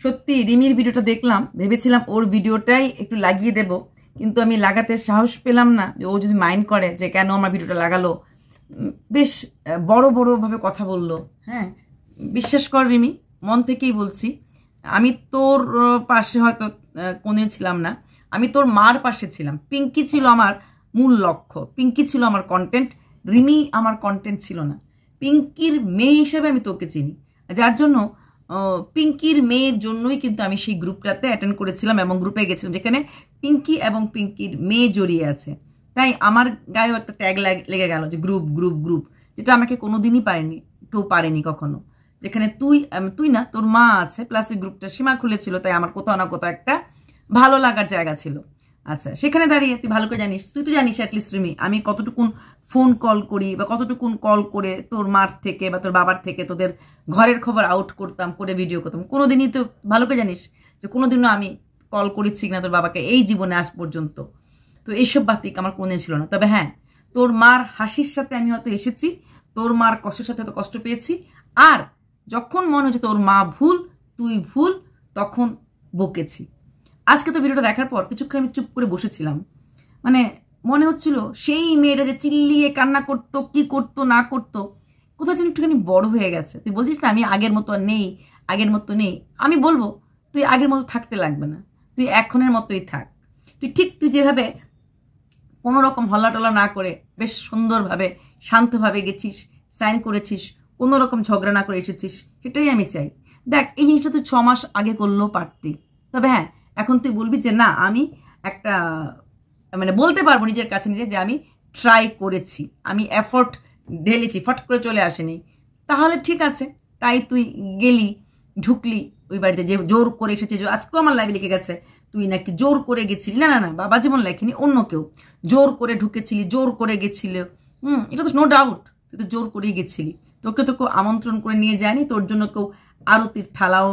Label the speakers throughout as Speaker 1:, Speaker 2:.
Speaker 1: সত্যি রিমির ভিডিওটা দেখলাম, ভেবেছিলাম ওর ভিডিওটাই একটু লাগিয়ে দেব, কিন্তু আমি লাগাতে সাহস পেলাম না যে ও যদি মাইন্ড করে যে কেন আমার ভিডিওটা লাগালো। বেশ বড় বড়ভাবে কথা বললো। হ্যাঁ, বিশ্বাস কর রিমি, মন থেকেই বলছি, আমি তোর পাশে হয়তো কোনদিন ছিলাম না, আমি তোর মার পাশে ছিলাম। পিঙ্কি ছিল আমার মূল লক্ষ্য, পিঙ্কি ছিল আমার কন্টেন্ট, রিমি আমার কন্টেন্ট ছিল না। পিঙ্কির মেয়ে হিসেবে আমি তোকে চিনি, যার জন্য পিঙ্কির মেয়ের জন্যই কিন্তু আমি সেই গ্রুপটাতে অ্যাটেন্ড করেছিলাম এবং গ্রুপে গেছিলাম যেখানে পিঙ্কি এবং পিঙ্কির মেয়ে জড়িয়ে আছে। তাই আমার গায়েও একটা ট্যাগ লেগে গেল যে গ্রুপ গ্রুপ গ্রুপ, যেটা আমাকে কোনোদিনই কেউ পারেনি কখনো। যেখানে তুই না, তোর মা আছে, প্লাস এই গ্রুপটা সীমা খুলেছিল, তাই আমার কোথাও না কোথাও একটা ভালো লাগার জায়গা ছিল। আচ্ছা, সেখানে দাঁড়িয়ে তুই ভালো করে জানিস, তুই তো জানিস অ্যাটলিস্ট রিমি, আমি কতটুকুন ফোন কল করি বা কতটুকুন কল করে তোর মার থেকে বা তোর বাবার থেকে তোদের ঘরের খবর আউট করতাম, করে ভিডিও করতাম। কোনোদিনই তো ভালো করে জানিস যে কোনোদিনও আমি কল করেছি না তোর বাবাকে এই জীবনে আজ পর্যন্ত। তো এইসব বাতিক আমার কোনোদিন ছিল না। তবে হ্যাঁ, তোর মার হাসির সাথে আমি হয়তো এসেছি, তোর মার কষ্টের সাথে হয়তো কষ্ট পেয়েছি, আর যখন মনে হচ্ছে তোর মা ভুল, তুই ভুল, তখন বকেছি। আজকে তো ভিডিওটা দেখার পর কিছুক্ষণ আমি চুপ করে বসেছিলাম, মানে মনে হচ্ছিল সেই মেয়েটা যে চিল্লিয়ে কান্না করতো, কি করতো না করতো, কোথাও যেন একটুখানি বড় হয়ে গেছে। তুই বলছিস না আমি আগের মতো আর নেই, আগের মতো নেই, আমি বলবো তুই আগের মতো থাকতে লাগবে না, তুই এখনের মতোই থাক। তুই যেভাবে কোনো রকম হল্লাটলা না করে বেশ সুন্দরভাবে শান্তভাবে গেছিস, সাইন করেছিস, কোনো রকম ঝগড়া না করে এসেছিস, সেটাই আমি চাই। দেখ, এই জিনিসটা তুই 6 মাস আগে করলেও পারতি। তবে হ্যাঁ, এখন তুই বলবি যে না, আমি একটা মানে বলতে পারবো নিজের কাছে নিজে যে আমি ট্রাই করেছি, আমি এফোর্ট ঢেলেছি, ফট করে চলে আসেনি, তাহলে ঠিক আছে। তাই তুই গেলি, ঢুকলি ওই বাড়িতে, যে জোর করে এসেছে। আজকেও আমার লাইভে লিখে গেছে তুই নাকি জোর করে গেছিলি। না না না, বাবা যেমন লেখেনি, অন্য কেউ জোর করে ঢুকেছিলি, জোর করে গেছিল। এটা তো নো ডাউট, তুই তো জোর করেই গেছিলি। তোকে তো কেউ আমন্ত্রণ করে নিয়ে যায়নি, তোর জন্য কেউ আরতির থালাও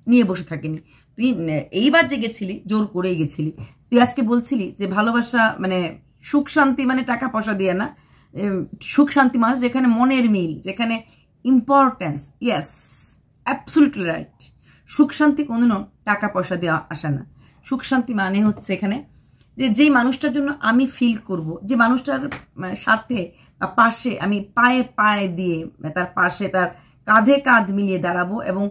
Speaker 1: নিয়ে বসে থাকেনি। তুই এইবার যে গেছিলি জোর করেই গেছিলি। তুই আজকে বলছিলি যে ভালোবাসা মানে সুখ শান্তি মানে টাকা পয়সা দিয়ে না, সুখ শান্তি মানে যেখানে মনের মিল, যেখানে ইম্পর্টেন্স। Yes, absolutely right. সুখ শান্তি কোনোদিনও টাকা পয়সা দিয়ে আসে না। সুখ শান্তি মানে হচ্ছে এখানে যে যেই মানুষটার জন্য আমি ফিল করব, যে মানুষটার সাথে বা পাশে আমি পায়ে পায়ে দিয়ে তার পাশে, তার কাঁধে কাঁধ মিলিয়ে দাঁড়াবো এবং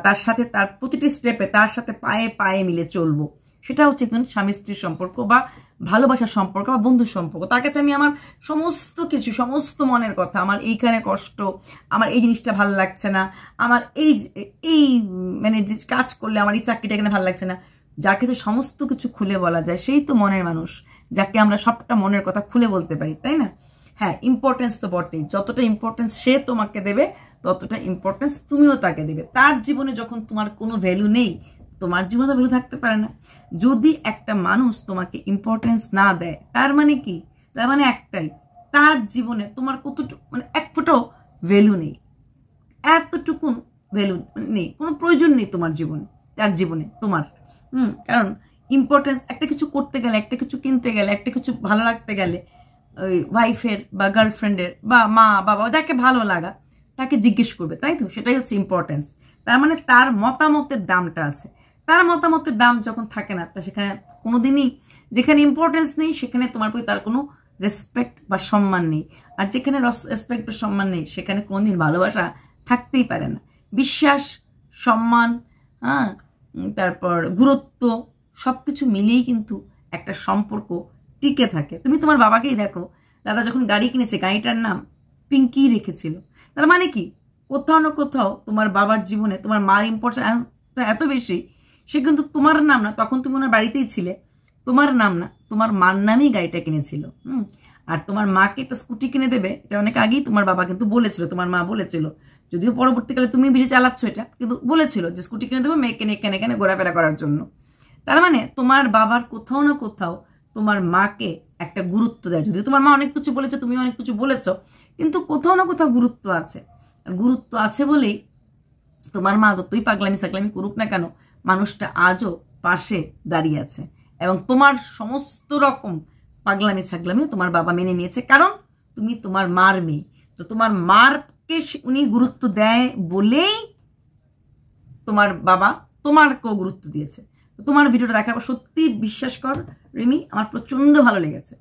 Speaker 1: তার সাথে তার প্রতিটি স্টেপে তার সাথে পায়ে পায়ে মিলে চলবো, সেটা হচ্ছে একজন স্বামী স্ত্রীর সম্পর্ক বা ভালোবাসার সম্পর্ক বা বন্ধুর সম্পর্ক। তার কাছে আমি আমার সমস্ত কিছু, সমস্ত মনের কথা, আমার এইখানে কষ্ট, আমার এই জিনিসটা ভালো লাগছে না, আমার এই মানে যে কাজ করলে আমার এই চাকরিটা এখানে ভালো লাগছে না, যার ক্ষেত্রে সমস্ত কিছু খুলে বলা যায় সেই তো মনের মানুষ, যাকে আমরা সবটা মনের কথা খুলে বলতে পারি, তাই না? হ্যাঁ, ইম্পর্টেন্স তো বটেই, যতটা ইম্পর্টেন্স সে তোমাকে দেবে ততটা ইম্পর্টেন্স তুমিও তাকে দেবে। তার জীবনে যখন তোমার কোনো ভ্যালু নেই, তোমার জীবনে ভ্যালু থাকতে পারে না। যদি একটা মানুষ তোমাকে ইম্পর্টেন্স না দেয়, তার মানে কি? তার মানে একটাই, তার জীবনে তোমার কতটুকু মানে এক ফোঁটাও ভ্যালু নেই, এতটুকুন ভ্যালু নেই, কোনো প্রয়োজন নেই তোমার জীবনে, তার জীবনে তোমার। কারণ ইম্পর্টেন্স একটা কিছু করতে গেলে, একটা কিছু কিনতে গেলে, একটা কিছু ভালো রাখতে গেলে, ওই ওয়াইফের বা গার্লফ্রেন্ডের বা মা বাবা যাকে ভালো লাগা তাকে জিজ্ঞেস করবে, তাই তো? সেটাই হচ্ছে ইম্পর্টেন্স। তার মানে তার মতামতের দামটা আছে। তার মতামতের দাম যখন থাকে না, তা সেখানে কোনোদিনই, যেখানে ইম্পর্টেন্স নেই সেখানে তোমার প্রতি তার কোনো রেসপেক্ট বা সম্মান নেই। আর যেখানে রেসপেক্ট বা সম্মান নেই সেখানে কোনোদিন ভালোবাসা থাকতেই পারে না। বিশ্বাস, সম্মান, হ্যাঁ, তারপর গুরুত্ব, সব কিছু মিলিয়েই কিন্তু একটা সম্পর্ক টিকে থাকে। তুমি তোমার বাবাকেই দেখো, দাদা যখন গাড়ি কিনেছে গাড়িটার নাম পিঙ্কি রেখেছিল। তার মানে কি, কোথাও না কোথাও তোমার বাবার জীবনে তোমার মার ইম্পর্টেন্সটা এত বেশি, সে কিন্তু তোমার নাম না, তখন তুমি ওনার বাড়িতেই ছিলে, তোমার নাম না, তোমার মার নামেই গাড়িটা কিনেছিল। আর তোমার মাকে একটা স্কুটি কিনে দেবে, এটা অনেক আগেই তোমার বাবা কিন্তু বলেছিল, তোমার মা বলেছিল, যদিও পরবর্তীকালে তুমি বেশি চালাচ্ছ এটা, কিন্তু বলেছিল যে স্কুটি কিনে দেবো মেয়েকে নিয়ে এখানে এখানে ঘোরাফেরা করার জন্য। তার মানে তোমার বাবার কোথাও না কোথাও তোমার মাকে একটা গুরুত্ব দেয়। যদিও তোমার মা অনেক কিছু বলেছে, তুমি অনেক কিছু বলেছ, কিন্তু কোথাও না কোথাও গুরুত্ব আছে। আর গুরুত্ব আছে বলেই তোমার মা যতই পাগলামি সাগলামি করুক না কেন, মানুষটা আজও পাশে দাঁড়িয়ে আছে এবং তোমার সমস্ত রকম পাগলামি ছাগলামিও তোমার বাবা মেনে নিয়েছে, কারণ তুমি তোমার মার মেয়ে। তো তোমার মারকে উনি গুরুত্ব দেয় বলেই তোমার বাবা তোমারকেও গুরুত্ব দিয়েছে। তোমার ভিডিওটা দেখার পর সত্যি বিশ্বাস কর রিমি, আমার প্রচণ্ড ভালো লেগেছে।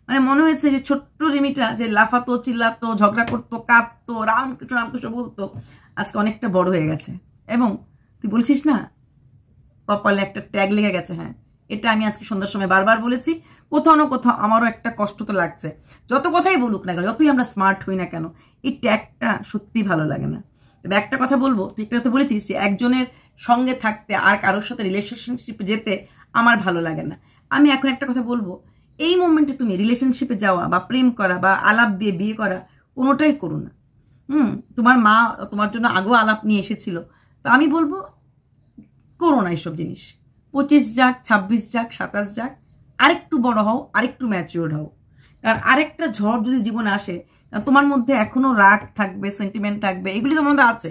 Speaker 1: মানে মনে হয়েছে যে ছোট্ট রিমিটা যে লাফাতো, চিল্লাতো, ঝগড়া করতো, কাঁদতো, রামকৃষ্ণ রামকৃষ্ণ বলতো, আজকে অনেকটা বড় হয়ে গেছে। এবং তুই বলছিস না কপালে একটা ট্যাগ লেগে গেছে, হ্যাঁ, এটা আমি আজকে সন্ধ্যার সময় বারবার বলেছি। কোথাও না কোথাও আমারও একটা কষ্ট তো লাগছে। যত কথাই বলুক না কেন, যতই আমরা স্মার্ট হই না কেন, এই ট্যাগটা সত্যি ভালো লাগে না। তবে একটা কথা বলবো, তুই একটা কথা বলেছিস যে একজনের সঙ্গে থাকতে আর কারোর সাথে রিলেশনশিপে যেতে আমার ভালো লাগে না। আমি এখন একটা কথা বলবো, এই মোমেন্টে তুমি রিলেশনশিপে যাওয়া বা প্রেম করা বা আলাপ দিয়ে বিয়ে করা কোনোটাই করো না। তোমার মা তোমার জন্য আগেও আলাপ নিয়ে এসেছিল, তো আমি বলবো করো না এসব জিনিস। 25 যাক, 26 যাক, 27 যাক, আরেকটু বড় হও, আরেকটু ম্যাচিওর হও। কারণ আরেকটা ঝড় যদি জীবনে আসে, তোমার মধ্যে এখনো রাগ থাকবে, সেন্টিমেন্ট থাকবে, এগুলি তোমার মধ্যে আছে।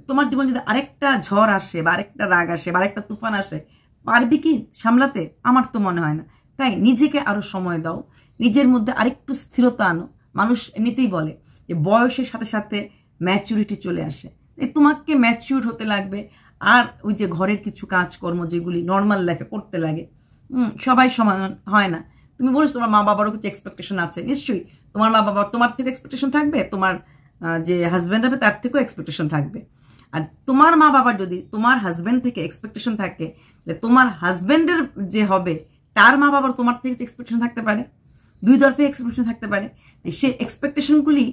Speaker 1: তোমার জীবন যদি আরেকটা ঝড় আসে বা আরেকটা রাগ আসে বা আরেকটা তুফান আসে, পারবি কি সামলাতে? আমার তো মনে হয় না। তাই নিজেকে আরো সময় দাও, নিজের মধ্যে আরেকটু স্থিরতা আনো। মানুষ এমনিতেই বলে যে বয়সের সাথে সাথে ম্যাচুরিটি চলে আসে, তোমাকে ম্যাচিউর হতে লাগবে। আর ওই যে ঘরের কিছু কাজকর্ম যেগুলি নর্মাল লাইফে করতে লাগে, সবাই সমান হয় না। তুমি বলছো তোমার মা বাবারও কিছু এক্সপেকটেশন আছে, নিশ্চয়ই তোমার মা বাবার তোমার থেকে এক্সপেকটেশন থাকবে, তোমার যে হাজব্যান্ড হবে তার থেকেও এক্সপেকটেশন থাকবে। আর তোমার মা বাবার যদি তোমার হাজব্যান্ড থেকে এক্সপেকটেশন থাকে, যে তোমার হাজব্যান্ডের যে হবে তার মা বাবার তোমার থেকে এক্সপেকটেশন থাকতে পারে, দুই তরফে এক্সপেকটেশন থাকতে পারে। সেই এক্সপেকটেশনগুলি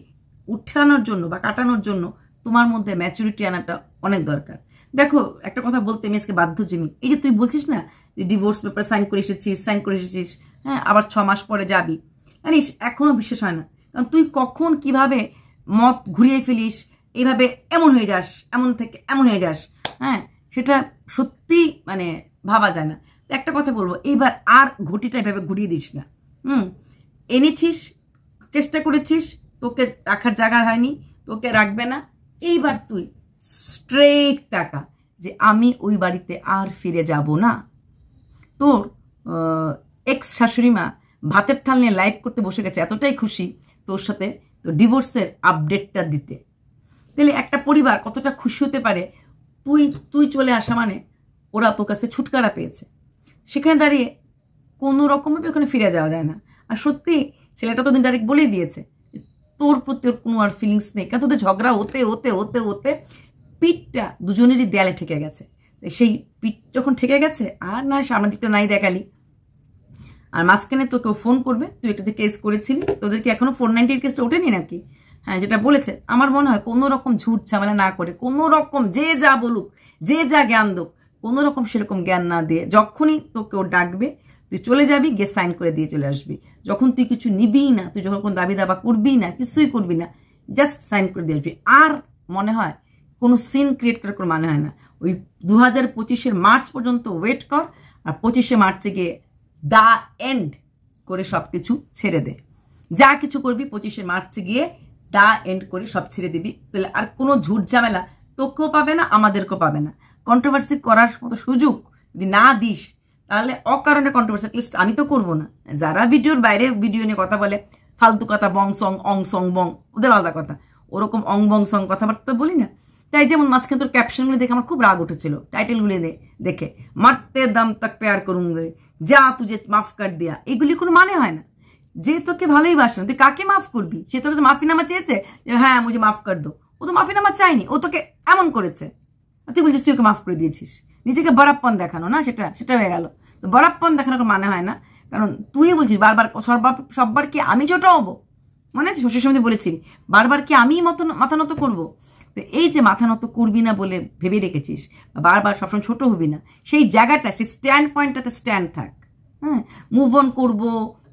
Speaker 1: উঠানোর জন্য বা কাটানোর জন্য তোমার মধ্যে ম্যাচুরিটি আনাটা অনেক দরকার। দেখো একটা কথা বলতে আমি আজকে বাধ্য, জিমি, এই যে তুই বলছিস না যে ডিভোর্স পেপার সাইন করে এসেছিস, হ্যাঁ, আবার 6 মাস পরে যাবি, জানিস এখনো বিশ্বাস হয় না। কারণ তুই কখন কিভাবে মত ঘুরিয়ে ফেলিস, এইভাবে এমন হয়ে যাস, এমন থেকে এমন হয়ে যাস, হ্যাঁ, সেটা সত্যি মানে ভাবা যায় না। একটা কথা বলবো, এইবার আর ঘটিটা এভাবে ঘুরিয়ে দিস না। এনেছিস, চেষ্টা করেছিস, তোকে রাখার জায়গা হয়নি, তোকে রাখবে না। এইবার তুই স্ট্রেট টাকা যে আমি ওই বাড়িতে আর ফিরে যাব না। তোর এক্স শাশুড়ি মা ভাতের থাল নিয়ে লাইভ করতে বসে গেছে, এতটাই খুশি তোর সাথে তো ডিভোর্সের আপডেটটা দিতে। তাহলে একটা পরিবার কতটা খুশি হতে পারে, তুই চলে আসা মানে ওরা তোর কাছে ছুটকারা পেয়েছে। সেখানে দাঁড়িয়ে কোনো রকমভাবে ওখানে ফিরে যাওয়া যায় না। আর সত্যি ছেলেটা তো দিন ডাইরেক্ট বলেই দিয়েছে তোর প্রতি ওর কোনো আর ফিলিংস নেই। কেন তোদের ঝগড়া হতে হতে হতে হতে পিঠটা দুজনেরই দেয়ালে ঠেকে গেছে। সেই পিঠ যখন ঠেকে গেছে আর না সামনের দিকটা নাই দেখালি, আর মাঝখানে তোকেও ফোন করবে, তুই এটাতে কেস করেছিলি, তোদেরকে এখনো 490 কেসটা ওঠেনি নাকি? হ্যাঁ, যেটা বলেছে। আমার মনে হয় কোনো রকম ঝুট ঝামেলা না করে, কোনো রকম যে যা বলুক, যে যা জ্ঞান দোক, কোনো রকম সেরকম জ্ঞান না দিয়ে যখনই তোকে ও ডাকবে তুই চলে যাবি, গিয়ে সাইন করে দিয়ে চলে আসবি। যখন তুই কিছু নিবি না, তুই যখন কোনো দাবি দাবা করবি না, কিছুই করবি না, জাস্ট সাইন করে দিয়ে আসবি। আর মনে হয় কোনো সিন ক্রিয়েট করার কোনো মানে হয় না। ওই 2025 মার্চ পর্যন্ত ওয়েট কর, আর 25 মার্চে গিয়ে দা এন্ড করে সব কিছু ছেড়ে দে। যা কিছু করবি 25 মার্চে গিয়ে দা এন্ড করে সব ছেড়ে দিবি। তাহলে আর কোনো ঝুট ঝামেলা তোকেও পাবে না, আমাদেরকেও পাবে না। কন্ট্রোভার্সি করার মতো সুযোগ যদি না দিস, তাহলে অকারণে কন্ট্রোভার্সি লিস্ট আমি তো করবো না। যারা ভিডিওর বাইরে ভিডিও নিয়ে কথা বলে, ফালতু কথা, বং সং অং সং বং, ওদের আলাদা কথা, ওরকম অং বং সং কথাবার্তা বলি না। তাই যেমন মাঝখানে তোর ক্যাপশনগুলি দেখে আমার খুব রাগ উঠেছিল, টাইটেলগুলি দেখে, মারতে দাম তক প্যার করুঙ্গে, যা তুঝে মাফ কর দিয়া, এগুলি কোনো মানে হয় না। যে তোকে ভালোই বাসে না, তুই কাকে মাফ করবি? সে তোর মাফিনামা চেয়েছে যে হ্যাঁ মুঝে মাফ কর দো, ও তো মাফিনামা চায়নি, ও তোকে এমন করেছে, তুই বলছিস তুই ওকে মাফ করে দিয়েছিস। নিজেকে বরাপ্পন দেখানো না, সেটা হয়ে গেল। তো বরাপ্পন দেখানোর মানে হয় না, কারণ তুই বলছিস বারবার সববার কি আমি ছোট হবো? মনে আছে শশীর সমিতি বলেছিলি বারবার কি আমি মাথা নত করবো? তো এই যে মাথা নত করবি না বলে ভেবে রেখেছিস, বারবার সবসময় ছোট হবি না, সেই জায়গাটা, সেই স্ট্যান্ড পয়েন্টটাতে স্ট্যান্ড থাক। হ্যাঁ, মুভ অন করবো,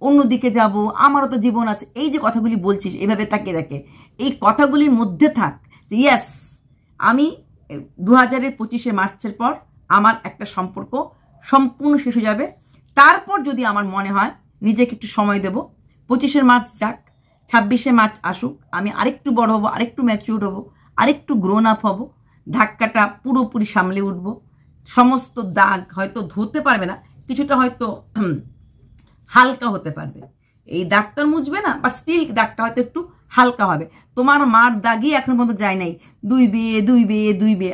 Speaker 1: অন্যদিকে যাব, আমারও তো জীবন আছে, এই যে কথাগুলি বলছিস এভাবে তাকিয়ে দেখে, এই কথাগুলির মধ্যে থাক যে ইয়েস, আমি 2025 মার্চের পর আমার একটা সম্পর্ক সম্পূর্ণ শেষ হয়ে যাবে। তারপর যদি আমার মনে হয় নিজেকে একটু সময় দেব, 25 মার্চ যাক, 26 মার্চ আসুক, আমি আরেকটু বড় হব, আরেকটু ম্যাচিউর হব, আরেকটু গ্রোন আপ হব, ধাক্কাটা পুরোপুরি সামলে উঠব। সমস্ত দাগ হয়তো ধরতে পারবে না, কিছুটা হয়তো হালকা হতে পারবে, এই দাগটা মুছবে না, বাট স্টিল দাগটা হয়তো একটু হালকা হবে। তোমার মার দাগই এখন পর্যন্ত যায় নাই, 2 বিয়ে।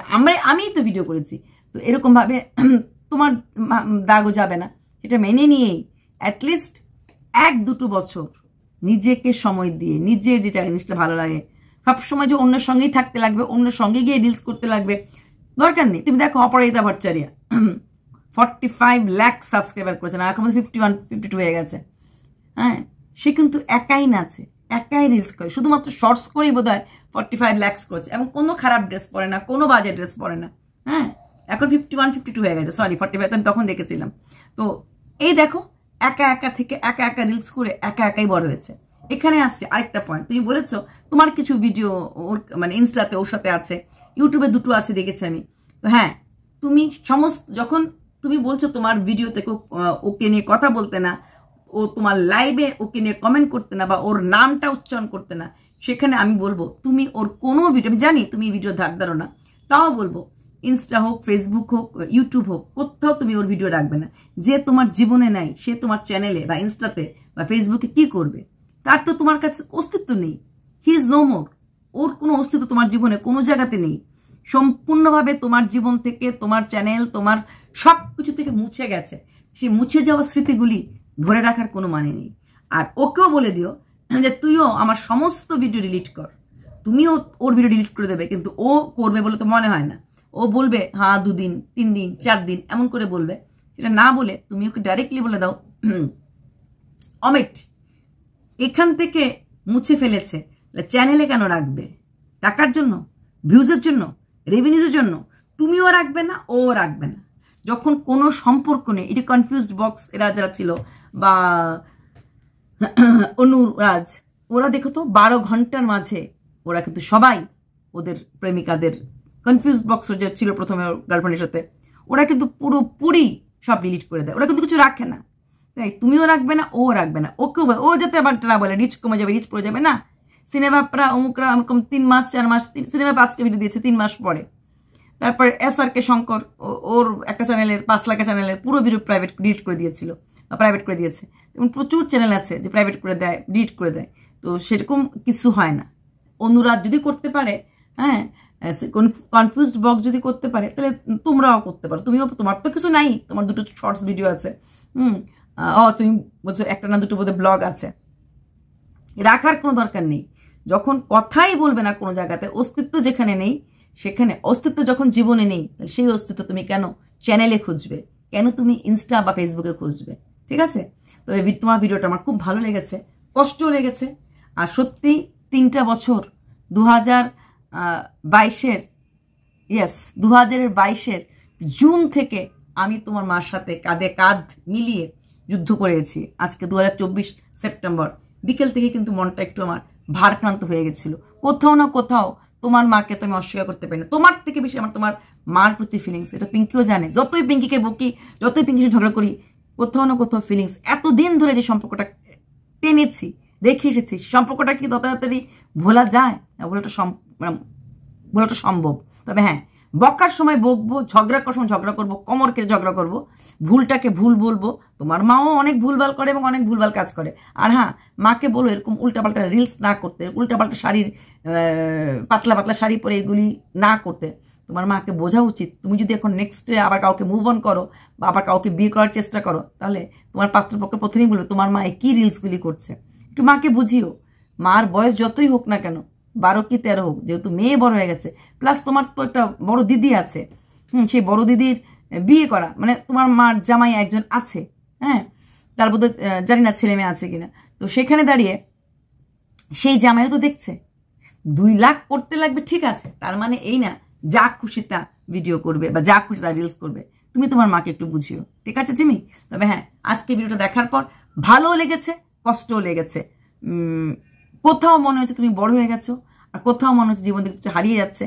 Speaker 1: আমিই তো ভিডিও করেছি, তো এরকমভাবে তোমার দাগও যাবে না, এটা মেনে নিয়েই অ্যাটলিস্ট 1-2 বছর নিজেকে সময় দিয়ে নিজের যেটা জিনিসটা ভালো লাগে, সবসময় যে অন্যের সঙ্গেই থাকতে লাগবে, অন্যের সঙ্গে গিয়ে রিলস করতে লাগবে, দরকার নেই। তুমি দেখো অপরাজিতা ভট্টাচার্য 45 লাখ সাবস্ক্রাইবার করেছে না, এখন 51-52 হয়ে গেছে। হ্যাঁ, সে কিন্তু একাই নাচে, একাই রিলস করে, শুধুমাত্র শর্টস করেই বোধ হয় 45 লাখ করেছে, এবং কোনো খারাপ ড্রেস পরে না, কোনো বাজে ড্রেস পরে না। হ্যাঁ, এখন 51-52 হয়ে গেছে, সরি 45 আমি তখন দেখেছিলাম। তো এই দেখো একা একা থেকে একা একা রিলস করে একা একাই বড় হয়েছে। এখানে আসছে আরেকটা পয়েন্ট, তুমি বলেছো তোমার কিছু ভিডিও ওর মানে ইনস্টাতে ওর সাথে আছে, ইউটিউবে 2টো আছে দেখেছি আমি। তো হ্যাঁ, তুমি সমস্ত যখন তুমি বলছো তোমার ভিডিওতে ওকে নিয়ে কথা বলতে না, ও তোমার লাইভে ওকে নিয়ে কমেন্ট করতে না, বা ওর নামটা উচ্চারণ করতে না, সেখানে আমি বলবো তুমি ওর কোনো ভিডিও, আমি জানি তুমি ভিডিও ধার ধারো না, তাও বলবো ইনস্টা হোক, ফেসবুক হোক, ইউটিউব হোক, কোথাও তুমি ওর ভিডিও রাখবে না। যে তোমার জীবনে নাই সে তোমার চ্যানেলে বা ইনস্টাতে বা ফেসবুকে কি করবে? তার তো তোমার কাছে অস্তিত্ব নেই, হি ইজ নো মোর। ওর কোনো অস্তিত্ব তোমার জীবনে কোনো জায়গাতে নেই, সম্পূর্ণভাবে তোমার জীবন থেকে, তোমার চ্যানেল, তোমার সব কিছু থেকে মুছে গেছে। সে মুছে যাওয়া স্মৃতিগুলি ধরে রাখার কোনো মানে নেই। আর ওকেও বলে দিও যে তুইও আমার সমস্ত ভিডিও ডিলিট কর, তুমিও ওর ভিডিও ডিলিট করে দেবে, কিন্তু ও করবে বলে তো মনে হয় না। ও বলবে হ্যাঁ 2 দিন 3 দিন 4 দিন এমন করে বলবে, সেটা না বলে তুমি ওকে ডাইরেক্টলি বলে দাও অমিট এখান থেকে মুছে ফেলেছে, চ্যানেলে কেন রাখবে? টাকার জন্য, ভিউজের জন্য, রেভিনিউজের জন্য? তুমিও রাখবে না, ও রাখবে না। যখন কোনো সম্পর্ক নেই, এটা কনফিউজড বক্স এরা যারা ছিল, বা অনুরাজ, ওরা দেখো তো 12 ঘন্টার মাঝে ওরা কিন্তু সবাই ওদের প্রেমিকাদের, কনফিউজড বক্স যে ছিল প্রথমে গার্লফ্রেন্ডের সাথে, ওরা কিন্তু পুরোপুরি সব ডিলিট করে দেয়, ওরা কিন্তু কিছু রাখে না। তাই তুমিও রাখবে না, ও রাখবে না। ওকেও ও যাতে আবার না বলে রিচ কমে যাবে, রিচ পড়ে যাবে না, সিনেমাপরা অমুকরা ওরকম 3 মাস 4 মাস, সিনেমা 5টা ভিডিও দিয়েছে 3 মাস পরে। তারপর SRK শঙ্কর ওর একটা চ্যানেলের 5 লাখের চ্যানেলের পুরো ভিডিও প্রাইভেট ডিলিট করে দিয়েছিল, প্রাইভেট করে দিয়েছে। এবং প্রচুর চ্যানেল আছে যে প্রাইভেট করে দেয়, ডিলিট করে দেয়। তো সেরকম কিছু হয় না। অনুরাগ যদি করতে পারে, হ্যাঁ, কনফিউজড বক্স যদি করতে পারে, তাহলে তোমরাও করতে পারো। তুমিও, তোমার তো কিছু নাই, তোমার 2টো শর্টস ভিডিও আছে। তুমি বলছো একটা না 2টো বোধহয় ব্লগ আছে, রাখার কোনো দরকার নেই। যখন কথাই বলবে না কোনো জায়গাতে, অস্তিত্ব যেখানে নেই, সেখানে অস্তিত্ব যখন জীবনে নেই, সেই অস্তিত্ব তুমি কেন চ্যানেলে খুঁজবে, কেন তুমি ইনস্টা বা ফেসবুকে খুঁজবে? ঠিক আছে? তবে তোমার ভিডিওটা আমার খুব ভালো লেগেছে, কষ্টও লেগেছে। আর সত্যি 3টা বছর 2022-এর 2022-এর জুন থেকে আমি তোমার মার সাথে কাঁধে কাঁধ মিলিয়ে যুদ্ধ করেছি। আজকে 2024 সেপ্টেম্বর বিকেল থেকে কিন্তু মনটা একটু আমার ভারক্রান্ত হয়ে গেছিল। কোথাও না কোথাও তোমার মাকে তো আমি অস্বীকার করতে পারি না। তোমার থেকে বেশি আমার তোমার মার প্রতি ফিলিংস, এটা পিঙ্কিও জানে। যতই পিঙ্কিকে বকি, যতই পিঙ্কির সাথে ঝগড়া করি, কোথাও না কোথাও ফিলিংস, এতদিন ধরে যে সম্পর্কটা টেনেছি, রেখে এসেছি, সম্পর্কটা কি তত তাড়াতাড়ি ভোলা যায় না? ভোলাটা সম্ভব। তবে হ্যাঁ, বকার সময় বকবো, ঝগড়া করার সময় ঝগড়া করবো, কোমরকে ঝগড়া করবো, ভুলটাকে ভুল বলবো। তোমার মাও অনেক ভুলভাল করে এবং অনেক ভুলভাল কাজ করে। আর হ্যাঁ, মাকে বলো এরকম উল্টাপাল্টা রিলস না করতে, উল্টাপাল্টা শাড়ির পাতলা পাতলা শাড়ি পরে এগুলি না করতে। তোমার মাকে বোঝা উচিত, তুমি যদি এখন নেক্সটে আবার কাউকে মুভ অন করো বা আবার কাউকে বিয়ে করার চেষ্টা করো, তাহলে তোমার পাত্রপক্ষ প্রথমেই বলবে তোমার মা কি রিলসগুলি করছে। একটু মাকে বুঝিও। মার বয়স যতই হোক না কেন, 12 কি 13 হোক, যেহেতু মেয়ে বড় হয়ে গেছে, প্লাস তোমার তো একটা বড় দিদি আছে, সেই বড় দিদির বিয়ে করা, মানে তোমার মার জামাই একজন আছে, হ্যাঁ, তার বোধ জানি না ছেলে মেয়ে আছে কিনা। তো সেখানে দাঁড়িয়ে সেই জামাইও তো দেখছে 2 লাখ করতে লাগবে, ঠিক আছে, তার মানে এই না যা খুশি তা ভিডিও করবে বা যা খুশি তা রিলস করবে। তুমি তোমার মাকে একটু বুঝিও, ঠিক আছে জিমি? তবে হ্যাঁ, আজকে ভিডিওটা দেখার পর ভালোও লেগেছে, কষ্টও লেগেছে। কোথাও মনে হচ্ছে তুমি বড় হয়ে গেছো, আর কোথাও মনে হচ্ছে জীবন থেকে হারিয়ে যাচ্ছে।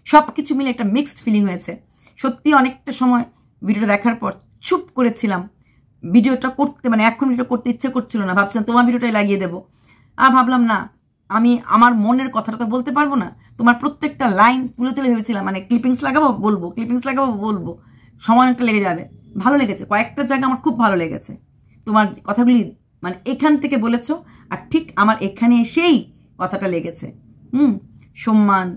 Speaker 1: সব কিছু মিলে একটা মিক্সড ফিলিং হয়েছে। সত্যি অনেকটা সময় ভিডিওটা দেখার পর চুপ করেছিলাম, ভিডিওটা করতে, মানে এখন ভিডিও করতে ইচ্ছে করছিল না, ভাবছিলাম তোমার ভিডিওটাই লাগিয়ে দেবো। আর ভাবলাম না, আমি আমার মনের কথাটা তো বলতে পারবো না, তোমার প্রত্যেকটা লাইন তুলে তুলে ভেবেছিলাম, মানে ক্লিপিংস লাগাবো বলবো, সময় একটা লেগে যাবে। ভালো লেগেছে, কয়েকটা জায়গা আমার খুব ভালো লেগেছে। তোমার কথাগুলি মানে এখান থেকে বলেছো, আর ঠিক আমার এখানে এসেই কথাটা লেগেছে। সম্মান,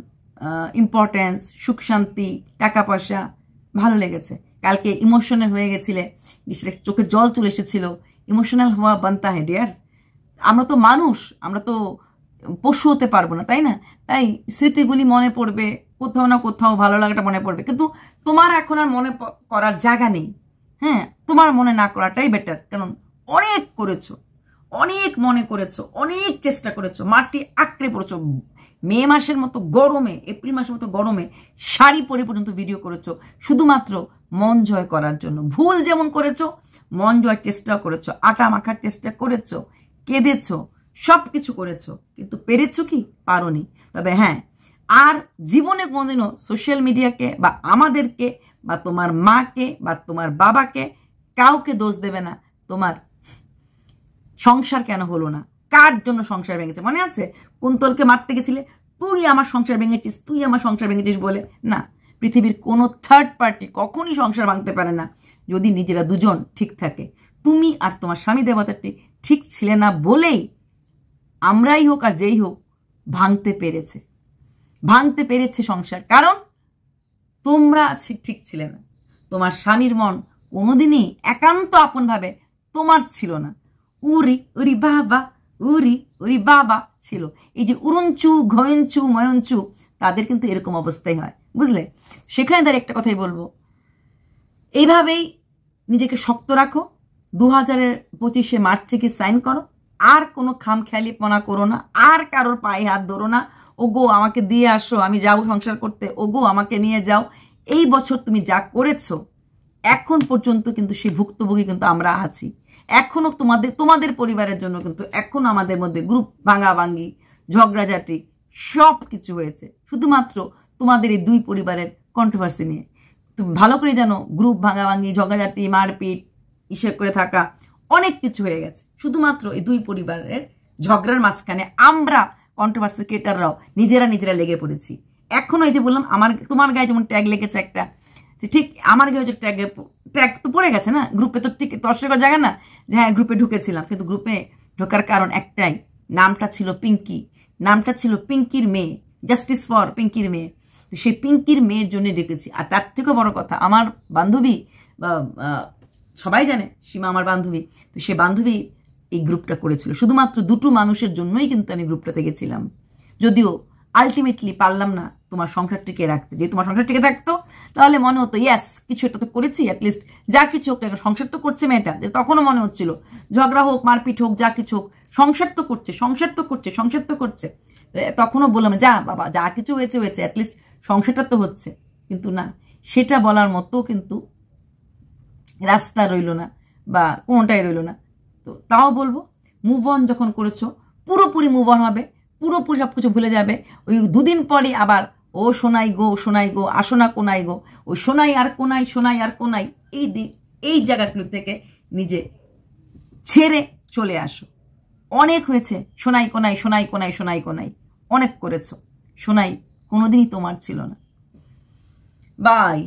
Speaker 1: ইম্পর্টেন্স, সুখ শান্তি, টাকা পয়সা, ভালো লেগেছে। কালকে ইমোশনাল হয়ে গেছিলে, সেটা চোখে জল চলে এসেছিল। ইমোশনাল হওয়া বানতা হে ডিয়ার। আমরা তো মানুষ, আমরা তো পশু হতে পারবো না, তাই না? তাই স্মৃতিগুলি মনে পড়বে, কোথাও না কোথাও ভালো লাগাটা মনে পড়বে, কিন্তু তোমার এখন আর মনে করার জায়গা নেই। হ্যাঁ, তোমার মনে না করাটাই বেটার, কারণ অনেক করেছো, অনেক মনে করেছো, অনেক চেষ্টা করেছো, মাটি আঁকড়ে পড়েছো। মে মাসের মতো গরমে, এপ্রিল মাসের মতো গরমে শাড়ি পরে পর্যন্ত ভিডিও করেছো শুধুমাত্র মন জয় করার জন্য। ভুল যেমন করেছো, মন জয়ের চেষ্টাও করেছো, আটা মাখার চেষ্টা করেছো, কেঁদেছো, সব কিছু করেছো, কিন্তু পেরেছো কি? পারোনি। তবে হ্যাঁ, আর জীবনে কোনোদিনও সোশ্যাল মিডিয়াকে বা আমাদেরকে বা তোমার মাকে বা তোমার বাবাকে কাউকে দোষ দেবে না তোমার সংসার কেন হলো না, কার জন্য সংসার ভেঙেছে। মনে আছে কুন্তলকে মারতে গেছিলে, তুই আমার সংসার ভেঙেছিস, তুই আমার সংসার ভেঙেছিস বলে? না, পৃথিবীর কোনো থার্ড পার্টি কখনই সংসার ভাঙতে পারে না যদি নিজেরা দুজন ঠিক থাকে। তুমি আর তোমার স্বামী দেবতাটি ঠিক ছিলে না বলেই আমরাই হোক আর যেই হোক ভাঙতে পেরেছে সংসার, কারণ তোমরা ঠিক ছিলে না। তোমার স্বামীর মন কোনোদিনই একান্ত আপন ভাবে তোমার ছিল না। উরি উরি বাবা, উরি উরি বাবা ছিল। এই যে উড়ঞ্চু, ঘয়ঞ্চু, ময়ঞ্চু, তাদের কিন্তু এরকম অবস্থাই হয়, বুঝলে? সেখানে তার একটা কথাই বলবো, এইভাবেই নিজেকে শক্ত রাখো। 2025 মার্চে কি সাইন করো, আর কোনো খামখেয়ালিপনা করো না, আর কারোর পায়ে হাত ধরো না। ওগো আমাকে দিয়ে আসো, আমি যাবো সংসার করতে, ওগো আমাকে নিয়ে যাও। এই বছর তুমি যা করেছো এখন পর্যন্ত কিন্তু সেই ভুক্তভোগী কিন্তু আমরা আছি। এখনো তোমাদের পরিবারের জন্য কিন্তু এখন আমাদের মধ্যে গ্রুপ ভাঙাভাঙি, ঝগড়াঝাটি সব কিছু হয়েছে শুধুমাত্র তোমাদের এই দুই পরিবারের কন্ট্রোভার্সি নিয়ে। তুমি ভালো করে জানো, গ্রুপ ভাঙাভাঙি, ঝগড়াঝাটি, মারপিট, ইসে করে থাকা অনেক কিছু হয়ে গেছে শুধুমাত্র এই দুই পরিবারের ঝগড়ার মাঝখানে। আমরা কন্ট্রোভার্সি ক্রিয়েটাররাও নিজেরা লেগে পড়েছি। এখনো এই যে বললাম, তোমার গায়ে যেমন ট্যাগ লেগেছে একটা, ঠিক আমার গায়ে যে ট্যাগ তো পড়ে গেছে না, গ্রুপে তো ঠিক দর্শকের জায়গা না যে হ্যাঁ গ্রুপে ঢুকেছিলাম, কিন্তু গ্রুপে ঢোকার কারণ একটাই, নামটা ছিল পিঙ্কি, নামটা ছিল পিঙ্কির মেয়ে, জাস্টিস ফর পিঙ্কির মেয়ে। তো সেই পিঙ্কির মেয়ের জন্য ঢুকেছি। আর তার থেকেও বড় কথা, আমার বান্ধবী, সবাই জানে সীমা আমার বান্ধবী, তো সে বান্ধবী এই গ্রুপটা করেছিল শুধুমাত্র দুটো মানুষের জন্যই কিন্তু আমি গ্রুপটাতে গেছিলাম। যদিও আলটিমেটলি পারলাম না তোমার সংসার টিকে রাখতে। যদি তোমার সংসার টিকে থাকতো তাহলে মনে হতো ইয়াস কিছু একটা তো করেছি, অ্যাটলিস্ট যা কিছু হোক, সংসার তো করছে মেয়েটা। তখনও মনে হচ্ছিল ঝগড়া হোক, মারপিট হোক, যা কিছু হোক, সংসার তো করছে। তখনও বললাম যা বাবা, যা কিছু হয়েছে অ্যাটলিস্ট সংসারটা তো হচ্ছে। কিন্তু না, সেটা বলার মতো কিন্তু রাস্তা রইল না বা কোনোটাই রইল না। তো তাও বলবো, মুভ অন যখন করেছো পুরোপুরি মুভ অন হবে, পুরোপুরি সব কিছু ভুলে যাবে। ওই দুদিন পরে আবার ও সোনাই গো আসো না কোনাই গো, ওই সোনাই আর কোনাই এই জায়গাগুলো থেকে নিজে ছেড়ে চলে আসো। অনেক হয়েছে সোনাই কোনাই, অনেক করেছো। সোনাই কোনোদিনই তোমার ছিল না। বাই।